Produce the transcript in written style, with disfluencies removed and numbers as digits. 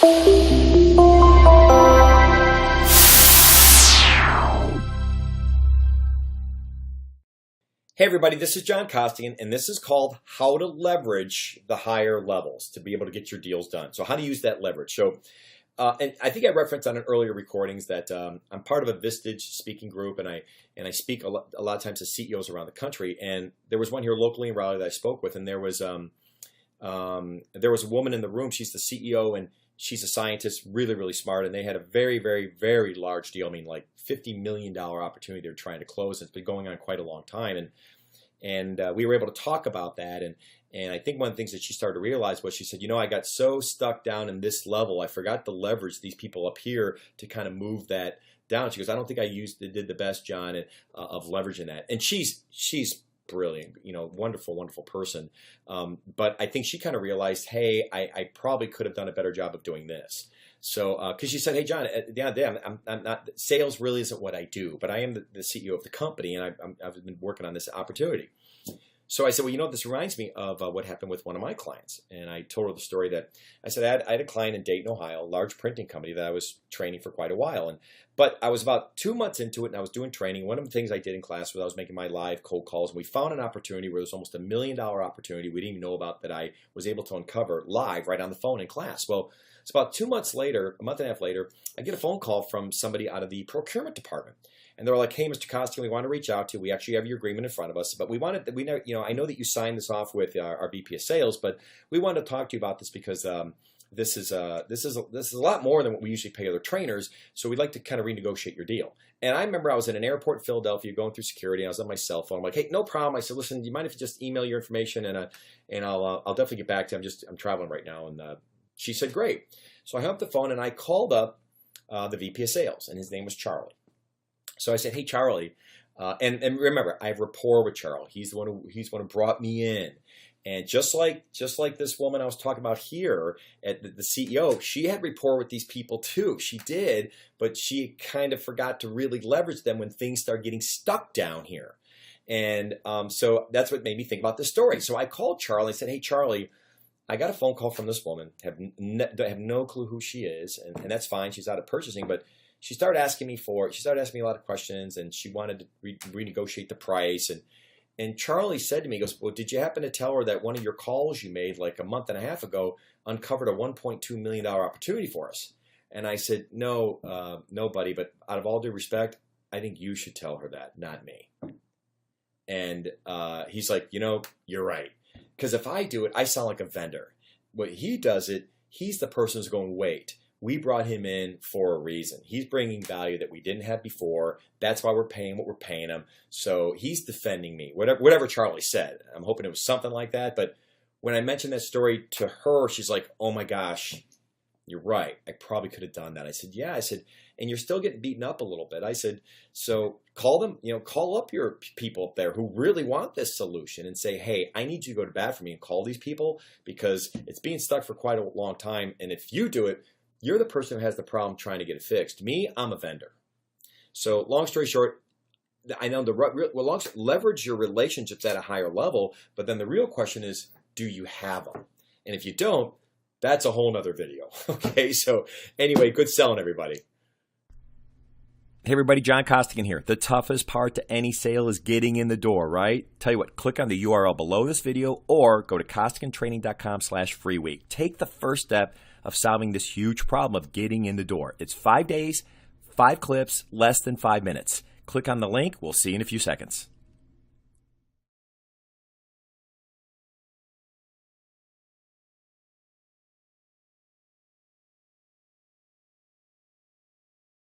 Hey everybody, this is John Costigan, and this is called How to Leverage the Higher Levels to be able to get your deals done. So how to use that leverage. So, and I think I referenced on an earlier recordings that I'm part of a Vistage speaking group, and I speak a lot of times to CEOs around the country. And there was one here locally in Raleigh that I spoke with, and there was a woman in the room. She's the CEO, and she's a scientist, really, really smart. And they had a very, very, very large deal. I mean, like $50 million opportunity they're trying to close. It's been going on quite a long time. And we were able to talk about that. And I think one of the things that she started to realize was she said, you know, I got so stuck down in this level, I forgot to leverage these people up here to kind of move that down. She goes, I don't think I did the best, John, of leveraging that. And she's brilliant, you know, wonderful, wonderful person. But I think she kind of realized, hey, I probably could have done a better job of doing this. So, because she said, hey, John, at the end of the day, I'm not, sales really isn't what I do, but I am the CEO of the company, and I've been working on this opportunity. So I said, well, you know, this reminds me of what happened with one of my clients. And I told her the story that I said I had a client in Dayton, Ohio, a large printing company that I was training for quite a while. But I was about 2 months into it, and I was doing training. One of the things I did in class was I was making my live cold calls, and we found an opportunity where there's almost $1 million opportunity we didn't even know about that I was able to uncover live right on the phone in class. Well, it's about 2 months later, a month and a half later, I get a phone call from somebody out of the procurement department. And they're like, hey, Mr. Costigan, we want to reach out to you. We actually have your agreement in front of us, but I know that you signed this off with our VP of sales, but we want to talk to you about this because this is a lot more than what we usually pay other trainers. So we'd like to kind of renegotiate your deal. And I remember I was in an airport in Philadelphia going through security. And I was on my cell phone. I'm like, hey, no problem. I said, listen, do you mind if you just email your information and I'll definitely get back to you. I'm traveling right now. And she said, great. So I hung up the phone and I called up the VP of sales, and his name was Charlie. So I said, hey, Charlie, and remember, I have rapport with Charlie. He's the one who brought me in. And just like this woman I was talking about here at the CEO, she had rapport with these people too. She did, but she kind of forgot to really leverage them when things started getting stuck down here. And so that's what made me think about this story. So I called Charlie and said, hey, Charlie, I got a phone call from this woman. Have no clue who she is, and that's fine. She's out of purchasing, but she started asking me a lot of questions, and she wanted to renegotiate the price. And Charlie said to me, he goes, well, did you happen to tell her that one of your calls you made like a month and a half ago uncovered a $1.2 million opportunity for us? And I said, no, buddy, but out of all due respect, I think you should tell her that, not me. And he's like, you know, you're right. Because if I do it, I sound like a vendor. When he does it, he's the person who's going, wait, we brought him in for a reason. He's bringing value that we didn't have before. That's why we're paying what we're paying him. So he's defending me, whatever Charlie said. I'm hoping it was something like that. But when I mentioned that story to her, she's like, oh my gosh, you're right. I probably could have done that. I said, yeah. I said, and you're still getting beaten up a little bit. I said, so call them, call up your people up there who really want this solution and say, hey, I need you to go to bat for me and call these people because it's being stuck for quite a long time. And if you do it, you're the person who has the problem trying to get it fixed. Me, I'm a vendor. So long story short, I know leverage your relationships at a higher level, but then the real question is, do you have them? And if you don't, that's a whole nother video. Okay, so anyway, good selling, everybody. Hey everybody, John Costigan here. The toughest part to any sale is getting in the door, right? Tell you what, click on the URL below this video or go to costigantraining.com/free week. Take the first step of solving this huge problem of getting in the door. It's 5 days, 5 clips, less than 5 minutes. Click on the link. We'll see you in a few seconds.